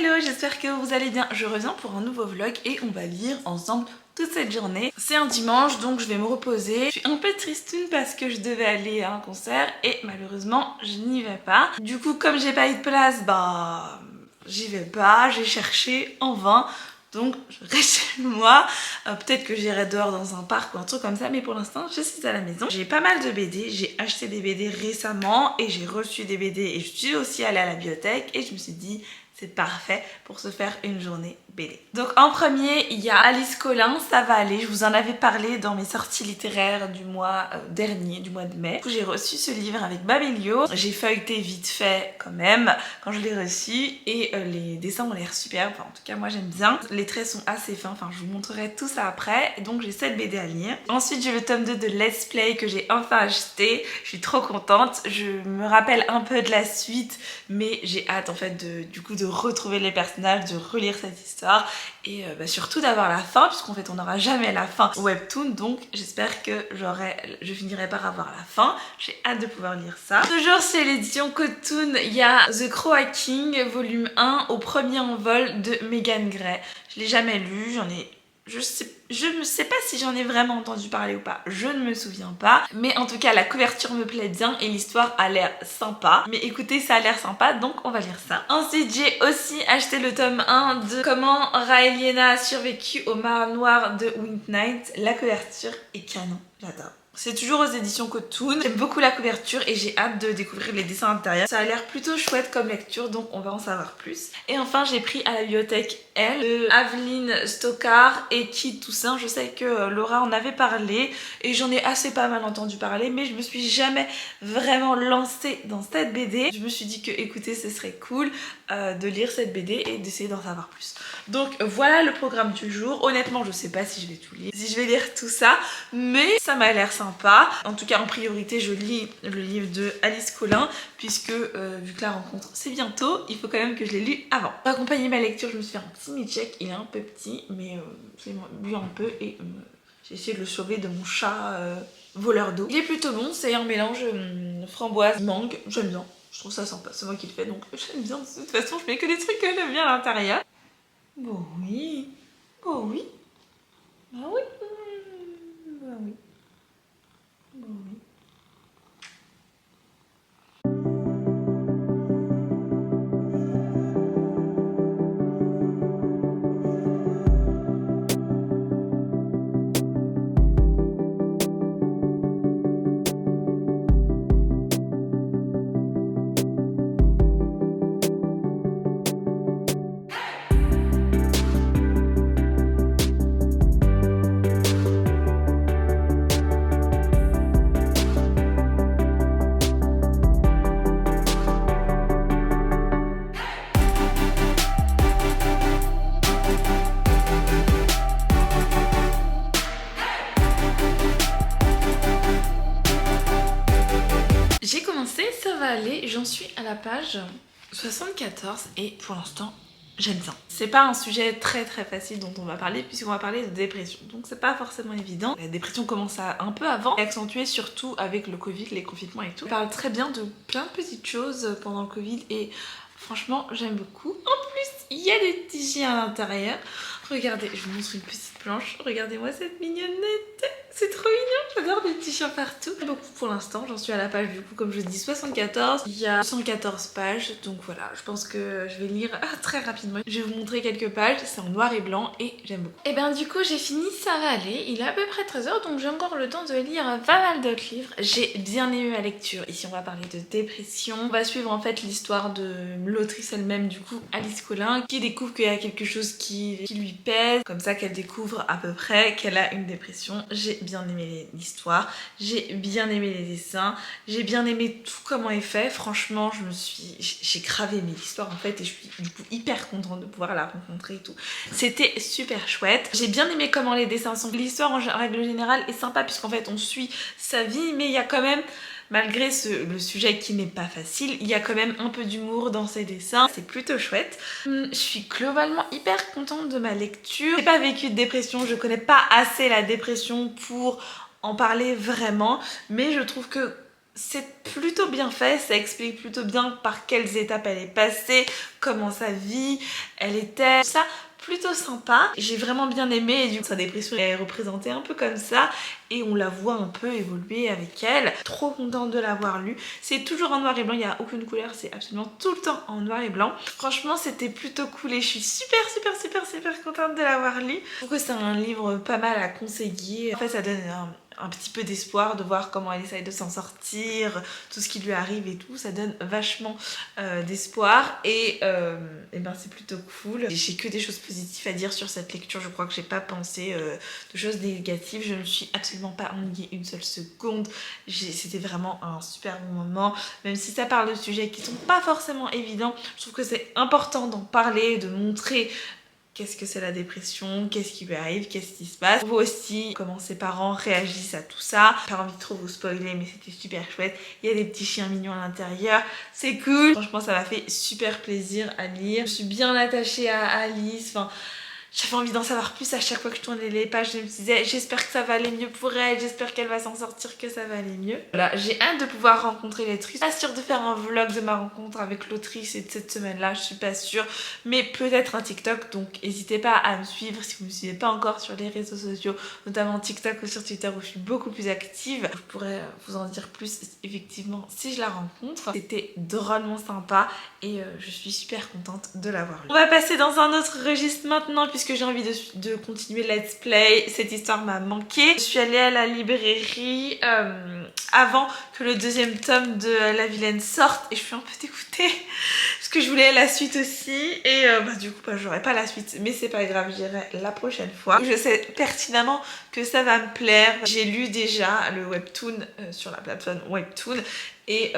Hello, j'espère que vous allez bien. Je reviens pour un nouveau vlog et on va lire ensemble toute cette journée. C'est un dimanche donc je vais me reposer. Je suis un peu tristoune parce que je devais aller à un concert et malheureusement je n'y vais pas. Du coup comme j'ai pas eu de place, j'y vais pas. J'ai cherché en vain. Donc je reste chez moi, peut-être que j'irai dehors dans un parc ou un truc comme ça, mais pour l'instant je suis à la maison. J'ai pas mal de BD, j'ai acheté des BD récemment et j'ai reçu des BD et je suis aussi allée à la bibliothèque et je me suis dit c'est parfait pour se faire une journée BD. Donc en premier, il y a Alice Colin, ça va aller. Je vous en avais parlé dans mes sorties littéraires du mois dernier, du mois de mai. J'ai reçu ce livre avec Babelio. J'ai feuilleté vite fait quand même quand je l'ai reçu et les dessins ont l'air superbes. Enfin, en tout cas, moi j'aime bien. Les traits sont assez fins. Enfin, je vous montrerai tout ça après. Donc j'ai cette BD à lire. Ensuite, j'ai le tome 2 de Let's Play que j'ai enfin acheté. Je suis trop contente. Je me rappelle un peu de la suite, mais j'ai hâte en fait de retrouver les personnages, de relire cette histoire et surtout d'avoir la fin, puisqu'en fait on n'aura jamais la fin webtoon, donc j'espère que je finirai par avoir la fin. J'ai hâte de pouvoir lire ça. Toujours chez l'édition Cotoon, il y a The Crow King volume 1 au premier envol de Megan Gray. Je l'ai jamais lu, je ne sais pas si j'en ai vraiment entendu parler ou pas, je ne me souviens pas. Mais en tout cas, la couverture me plaît bien et l'histoire a l'air sympa. Mais écoutez, ça a l'air sympa, donc on va lire ça. Ensuite, j'ai aussi acheté le tome 1 de Comment Raeliana a survécu au mar noir de Weeknight. La couverture est canon, j'adore. C'est toujours aux éditions Cotoon. J'aime beaucoup la couverture et j'ai hâte de découvrir les dessins intérieurs. Ça a l'air plutôt chouette comme lecture, donc on va en savoir plus. Et enfin, j'ai pris à la bibliothèque Elle de Aveline Stockard et Kid Toussaint. Je sais que Laura en avait parlé et j'en ai assez pas mal entendu parler, mais je me suis jamais vraiment lancée dans cette BD. Je me suis dit que écoutez, ce serait cool de lire cette BD et d'essayer d'en savoir plus. Donc voilà le programme du jour. Honnêtement, je sais pas si je vais tout lire, si je vais lire tout ça, mais ça m'a l'air sympa. En tout cas, en priorité, je lis le livre de Alice Colin, puisque vu que la rencontre c'est bientôt, il faut quand même que je l'ai lu avant. Pour accompagner ma lecture, je me suis fait un petit milkshake. Il est un peu petit, mais j'ai bu un peu et j'ai essayé de le sauver de mon chat voleur d'eau. Il est plutôt bon, c'est un mélange framboise, mangue, j'aime bien. Je trouve ça sympa, c'est moi qui le fais, donc j'aime bien. De toute façon, je mets que des trucs que j'aime bien à l'intérieur. Bon oui, bon oui, bah oui, bah oui, bah oui. J'ai commencé, ça va aller, j'en suis à la page 74 et pour l'instant j'aime bien. C'est pas un sujet très facile dont on va parler puisqu'on va parler de dépression, donc c'est pas forcément évident. La dépression commence un peu avant et accentuée surtout avec le Covid, les confinements et tout. On parle très bien de plein de petites choses pendant le Covid et franchement j'aime beaucoup. En plus il y a des tiges à l'intérieur. Regardez, je vous montre une petite planche, regardez-moi cette mignonnette, c'est trop mignon, j'adore des petits chiens partout. Beaucoup pour l'instant, j'en suis à la page du coup comme je dis 74, il y a 114 pages, donc voilà, je pense que je vais lire très rapidement. Je vais vous montrer quelques pages, c'est en noir et blanc et j'aime beaucoup. Et ben du coup j'ai fini, ça va aller, il est à peu près 13h donc j'ai encore le temps de lire pas mal d'autres livres. J'ai bien aimé ma lecture, ici on va parler de dépression, on va suivre en fait l'histoire de l'autrice elle-même du coup, Alice Colin, qui découvre qu'il y a quelque chose qui lui pèse, comme ça qu'elle découvre à peu près qu'elle a une dépression. J'ai bien aimé l'histoire, j'ai bien aimé les dessins, j'ai bien aimé tout comment est fait. Franchement, j'ai grave aimé l'histoire en fait et je suis du coup hyper contente de pouvoir la rencontrer et tout. C'était super chouette. J'ai bien aimé comment les dessins sont. L'histoire en règle générale est sympa puisqu'en fait on suit sa vie, mais il y a quand même, malgré le sujet qui n'est pas facile, il y a quand même un peu d'humour dans ses dessins, c'est plutôt chouette. Je suis globalement hyper contente de ma lecture. J'ai pas vécu de dépression, je connais pas assez la dépression pour en parler vraiment, mais je trouve que c'est plutôt bien fait, ça explique plutôt bien par quelles étapes elle est passée, comment sa vie elle était, ça plutôt sympa. J'ai vraiment bien aimé et du coup sa dépression est représentée un peu comme ça et on la voit un peu évoluer avec elle. Trop contente de l'avoir lu. C'est toujours en noir et blanc, il n'y a aucune couleur, c'est absolument tout le temps en noir et blanc. Franchement c'était plutôt cool et je suis super contente de l'avoir lu. Je trouve que c'est un livre pas mal à conseiller. En fait ça donne un petit peu d'espoir de voir comment elle essaye de s'en sortir, tout ce qui lui arrive et tout, ça donne vachement d'espoir et ben c'est plutôt cool. J'ai que des choses positives à dire sur cette lecture, je crois que j'ai pas pensé de choses négatives, je ne me suis absolument pas ennuyée une seule seconde, c'était vraiment un super bon moment, même si ça parle de sujets qui sont pas forcément évidents, je trouve que c'est important d'en parler, de montrer qu'est-ce que c'est la dépression, qu'est-ce qui lui arrive, qu'est-ce qui se passe. Vous aussi, comment ses parents réagissent à tout ça. Pas envie de trop vous spoiler, mais c'était super chouette. Il y a des petits chiens mignons à l'intérieur. C'est cool. Franchement, ça m'a fait super plaisir à lire. Je suis bien attachée à Alice. Enfin, j'avais envie d'en savoir plus à chaque fois que je tournais les pages. Je me disais, j'espère que ça va aller mieux pour elle, j'espère qu'elle va s'en sortir, que ça va aller mieux. Voilà, j'ai hâte de pouvoir rencontrer l'autrice. Pas sûre de faire un vlog de ma rencontre avec l'autrice et de cette semaine-là, je suis pas sûre. Mais peut-être un TikTok, donc n'hésitez pas à me suivre si vous ne me suivez pas encore sur les réseaux sociaux, notamment TikTok ou sur Twitter où je suis beaucoup plus active. Je pourrais vous en dire plus effectivement si je la rencontre. C'était drôlement sympa et je suis super contente de l'avoir lu. On va passer dans un autre registre maintenant puisque j'ai envie de continuer Let's Play. Cette histoire m'a manqué. Je suis allée à la librairie avant que le deuxième tome de La Vilaine sorte et je suis un peu dégoûtée parce que je voulais la suite aussi et du coup j'aurai pas la suite mais c'est pas grave, j'irai la prochaine fois. Je sais pertinemment que ça va me plaire. J'ai lu déjà le webtoon sur la plateforme Webtoon et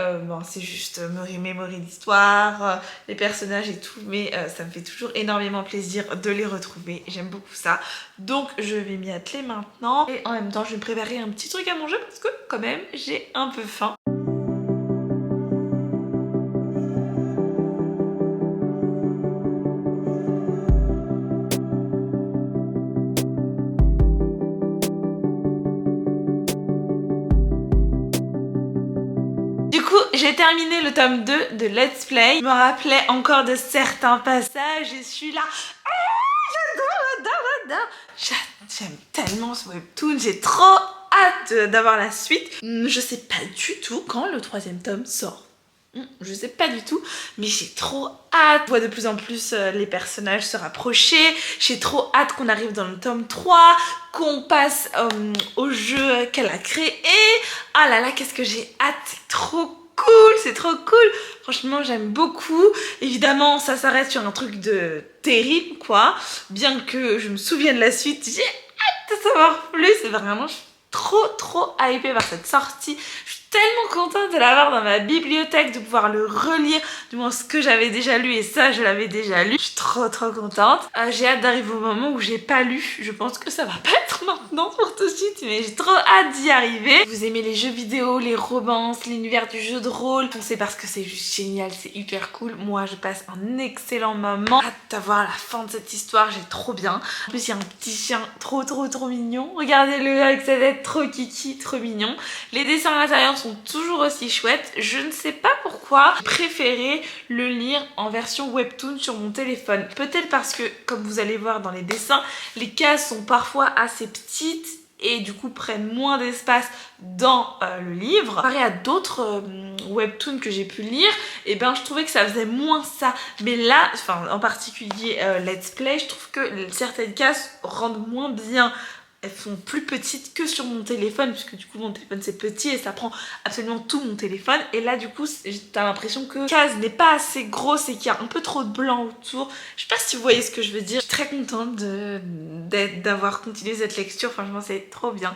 c'est juste me remémorer l'histoire, les personnages et tout, mais ça me fait toujours énormément plaisir de les retrouver, j'aime beaucoup ça. Donc je vais m'y atteler maintenant et en même temps je vais me préparer un petit truc à manger parce que quand même j'ai un peu faim. J'ai terminé le tome 2 de Let's Play. Je me rappelais encore de certains passages et je suis là. J'adore. J'aime tellement ce webtoon. J'ai trop hâte d'avoir la suite. Je sais pas du tout quand le troisième tome sort. Je sais pas du tout, mais j'ai trop hâte. Je vois de plus en plus les personnages se rapprocher. J'ai trop hâte qu'on arrive dans le tome 3, qu'on passe au jeu qu'elle a créé. Ah là là, qu'est-ce que j'ai hâte, c'est trop cool, c'est trop cool. Franchement, j'aime beaucoup. Évidemment, ça s'arrête sur un truc de terrible, quoi. Bien que je me souvienne de la suite, j'ai hâte de savoir plus. C'est vraiment, je suis trop hypée par cette sortie. Je suis tellement contente de l'avoir dans ma bibliothèque, de pouvoir le relire, du moins ce que j'avais déjà lu, et ça je l'avais déjà lu. Je suis trop contente. J'ai hâte d'arriver au moment où j'ai pas lu. Je pense que ça va pas être maintenant pour tout de suite, mais j'ai trop hâte d'y arriver. Vous aimez les jeux vidéo, les romances, l'univers du jeu de rôle, c'est parce que c'est juste génial, c'est hyper cool. Moi je passe un excellent moment. Hâte d'avoir la fin de cette histoire, j'ai trop bien. En plus il y a un petit chien trop mignon. Regardez-le avec sa tête trop kiki, trop mignon. Les dessins à l'intérieur sont toujours aussi chouettes. Je ne sais pas pourquoi j'ai préféré le lire en version webtoon sur mon téléphone. Peut-être parce que, comme vous allez voir dans les dessins, les cases sont parfois assez petites et du coup prennent moins d'espace dans le livre. Comparé à d'autres webtoons que j'ai pu lire, et ben je trouvais que ça faisait moins ça. Mais là, enfin en particulier Let's Play, je trouve que certaines cases rendent moins bien. Elles sont plus petites que sur mon téléphone, puisque du coup mon téléphone c'est petit et ça prend absolument tout mon téléphone. Et là du coup t'as l'impression que la case n'est pas assez grosse et qu'il y a un peu trop de blanc autour. Je sais pas si vous voyez ce que je veux dire. Je suis très contente d'avoir continué cette lecture, franchement c'est trop bien.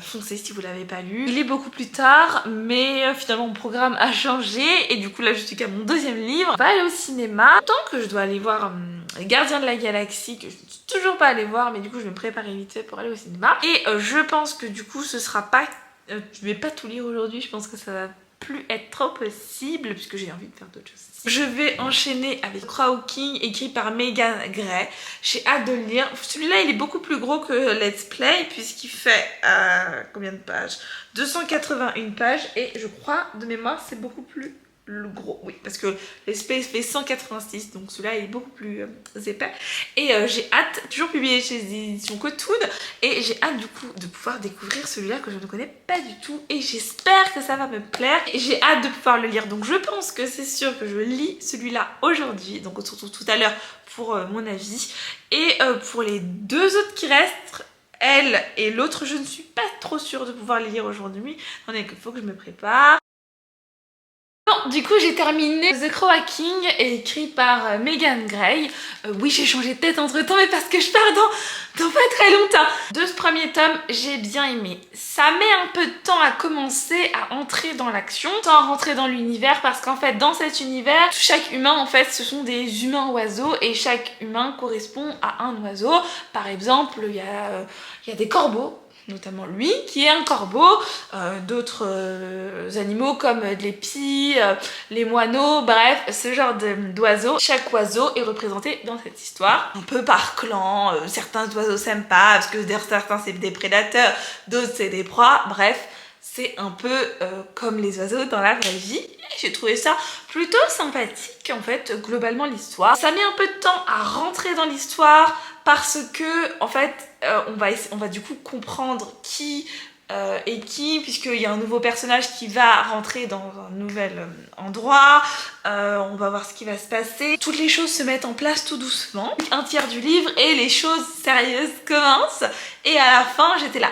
Foncez si vous l'avez pas lu. Il est beaucoup plus tard, mais finalement mon programme a changé et du coup là je suis qu'à mon deuxième livre. On va aller au cinéma. Tant que je dois aller voir Les Gardiens de la Galaxie, que je ne suis toujours pas allée voir, mais du coup je vais me préparer vite fait pour aller au cinéma. Et je pense que du coup ce sera pas... je vais pas tout lire aujourd'hui, je pense que ça va plus être trop possible puisque j'ai envie de faire d'autres choses. Je vais enchaîner avec Crow King écrit par Megan Gray. J'ai hâte de le lire. Celui-là il est beaucoup plus gros que Let's Play puisqu'il fait combien de pages? 281 pages et je crois de mémoire c'est beaucoup plus gros, oui, parce que l'espèce fait 186, donc celui-là est beaucoup plus épais. Et j'ai hâte, toujours publié chez les éditions Cotoon, et j'ai hâte du coup de pouvoir découvrir celui-là que je ne connais pas du tout, et j'espère que ça va me plaire, et j'ai hâte de pouvoir le lire. Donc je pense que c'est sûr que je lis celui-là aujourd'hui, donc on se retrouve tout à l'heure pour mon avis, et pour les deux autres qui restent, elle et l'autre, je ne suis pas trop sûre de pouvoir les lire aujourd'hui, il faut que je me prépare. Bon, du coup j'ai terminé The Crow King écrit par Megan Gray. Oui, j'ai changé de tête entre temps mais parce que je pars dans pas très longtemps. De ce premier tome, j'ai bien aimé. Ça met un peu de temps à commencer à entrer dans l'action, à rentrer dans l'univers parce qu'en fait dans cet univers, chaque humain en fait ce sont des humains oiseaux et chaque humain correspond à un oiseau. Par exemple, il y a des corbeaux, notamment lui qui est un corbeau, d'autres animaux comme les pies, les moineaux, bref ce genre d'oiseaux. Chaque oiseau est représenté dans cette histoire, un peu par clan, certains oiseaux s'aiment pas parce que certains c'est des prédateurs, d'autres c'est des proies, bref c'est un peu comme les oiseaux dans la vraie vie. J'ai trouvé ça plutôt sympathique en fait, globalement l'histoire. Ça met un peu de temps à rentrer dans l'histoire parce que en fait on va du coup comprendre qui est qui, puisqu'il y a un nouveau personnage qui va rentrer dans un nouvel endroit, on va voir ce qui va se passer. Toutes les choses se mettent en place tout doucement. Un tiers du livre et les choses sérieuses commencent et à la fin j'étais là,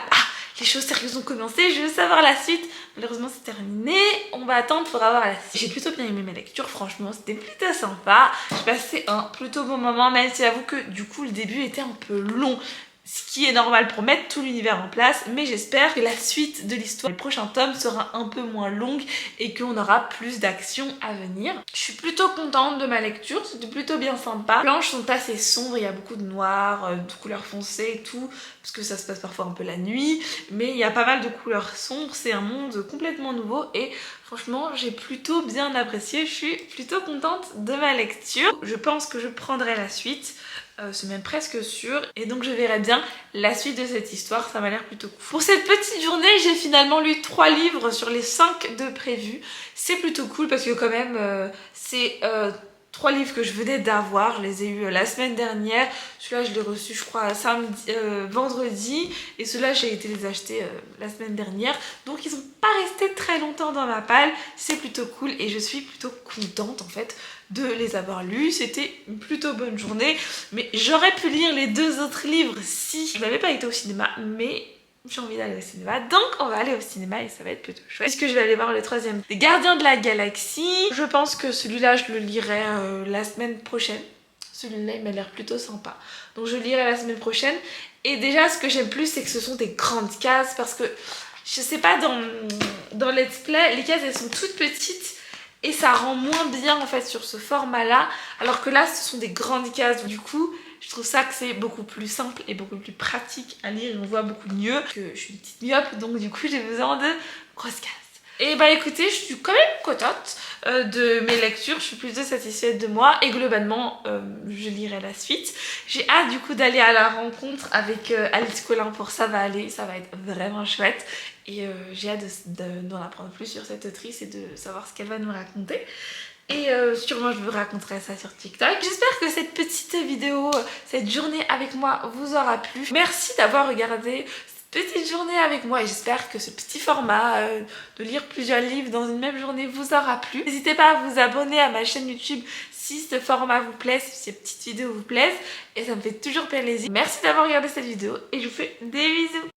les choses sérieuses ont commencé, je veux savoir la suite. Malheureusement c'est terminé, on va attendre pour avoir la suite. J'ai plutôt bien aimé ma lecture, franchement c'était plutôt sympa. J'ai passé un plutôt bon moment, même si j'avoue que du coup le début était un peu long, ce qui est normal pour mettre tout l'univers en place, mais j'espère que la suite de l'histoire, les prochains tomes, sera un peu moins longue et qu'on aura plus d'action à venir. Je suis plutôt contente de ma lecture, c'était plutôt bien sympa. Les planches sont assez sombres, il y a beaucoup de noir, de couleurs foncées et tout, parce que ça se passe parfois un peu la nuit, mais il y a pas mal de couleurs sombres, c'est un monde complètement nouveau et franchement j'ai plutôt bien apprécié, je suis plutôt contente de ma lecture. Je pense que je prendrai la suite. C'est même presque sûr et donc je verrai bien la suite de cette histoire, ça m'a l'air plutôt cool. Pour cette petite journée j'ai finalement lu 3 livres sur les 5 de prévus, c'est plutôt cool parce que quand même c'est 3 livres que je venais d'avoir, je les ai eus la semaine dernière, celui-là je l'ai reçu je crois vendredi et ceux-là j'ai été les acheter la semaine dernière, donc ils sont pas restés très longtemps dans ma palle, c'est plutôt cool et je suis plutôt contente en fait de les avoir lus. C'était une plutôt bonne journée, mais j'aurais pu lire les 2 autres livres si je n'avais pas été au cinéma, mais j'ai envie d'aller au cinéma, donc on va aller au cinéma et ça va être plutôt chouette puisque je vais aller voir le 3e, Les Gardiens de la Galaxie. Je pense que celui-là je le lirai la semaine prochaine. Celui-là il m'a l'air plutôt sympa, donc je le lirai la semaine prochaine. Et déjà ce que j'aime plus c'est que ce sont des grandes cases, parce que je sais pas, dans Let's Play les cases elles sont toutes petites et ça rend moins bien en fait sur ce format là, alors que là ce sont des grandes cases, du coup je trouve ça que c'est beaucoup plus simple et beaucoup plus pratique à lire et on voit beaucoup mieux. Que je suis une petite myope donc du coup j'ai besoin de grosses cases. Et bah écoutez, je suis quand même contente de mes lectures, je suis plutôt satisfaite de moi et globalement je lirai la suite. J'ai hâte du coup d'aller à la rencontre avec Alice Colin pour Ça va aller, ça va être vraiment chouette et j'ai hâte d'en apprendre plus sur cette autrice et de savoir ce qu'elle va nous raconter. Et sûrement je vous raconterai ça sur TikTok. J'espère que cette petite vidéo, cette journée avec moi vous aura plu. Merci d'avoir regardé cette petite journée avec moi et j'espère que ce petit format de lire plusieurs livres dans une même journée vous aura plu. N'hésitez pas à vous abonner à ma chaîne YouTube si ce format vous plaît, si ces petites vidéos vous plaisent et ça me fait toujours plaisir. Merci d'avoir regardé cette vidéo et je vous fais des bisous.